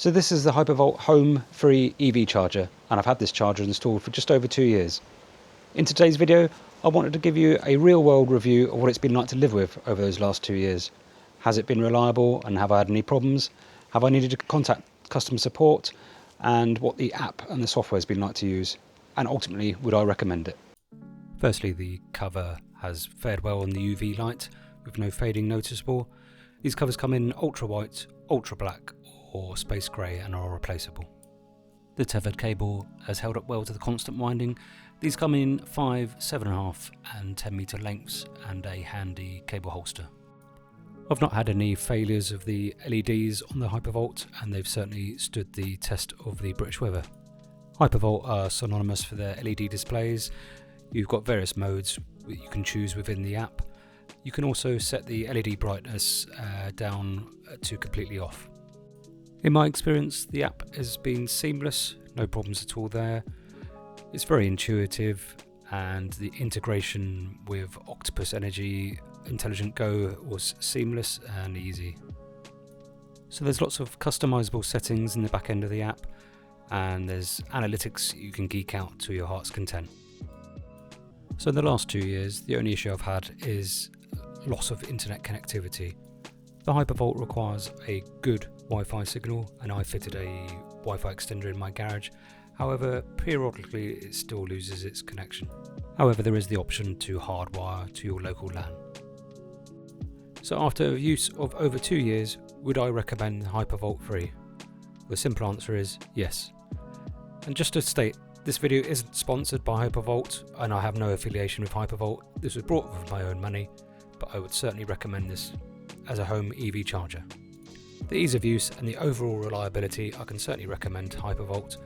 So this is the Hypervolt Home Free EV charger, and I've had this charger installed for just over 2 years. In today's video, I wanted to give you a real-world review of what it's been like to live with over those last 2 years. Has it been reliable, and have I had any problems? Have I needed to contact customer support? And what the app and the software has been like to use? And ultimately, would I recommend it? Firstly, the cover has fared well in the UV light, with no fading noticeable. These covers come in ultra white, ultra black, or space grey and are replaceable. The tethered cable has held up well to the constant winding. These come in 5, 7.5 and 10 metre lengths and a handy cable holster. I've not had any failures of the LEDs on the Hypervolt, and they've certainly stood the test of the British weather. Hypervolt are synonymous for their LED displays. You've got various modes that you can choose within the app. You can also set the LED brightness down to completely off. In my experience, the app has been seamless, no problems at all there. It's very intuitive, and the integration with Octopus Energy Intelligent Go was seamless and easy. So there's lots of customizable settings in the back end of the app, and there's analytics you can geek out to your heart's content. So in the last 2 years, the only issue I've had is loss of internet connectivity. The Hypervolt requires a good Wi-Fi signal, and I fitted a Wi-Fi extender in my garage. However, periodically it still loses its connection. However, there is the option to hardwire to your local LAN. So after use of over 2 years, would I recommend Hypervolt Free? The simple answer is yes. And just to state, this video isn't sponsored by Hypervolt, and I have no affiliation with Hypervolt. This was brought with my own money, but I would certainly recommend this as a home EV charger. The ease of use and the overall reliability, I can certainly recommend Hypervolt.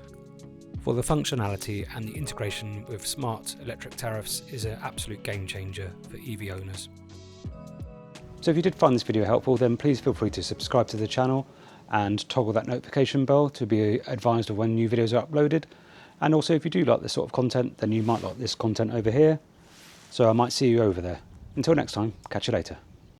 For the functionality and the integration with smart electric tariffs is an absolute game changer for EV owners. So if you did find this video helpful, then please feel free to subscribe to the channel and toggle that notification bell to be advised of when new videos are uploaded. And also, if you do like this sort of content, then you might like this content over here. So I might see you over there. Until next time, catch you later.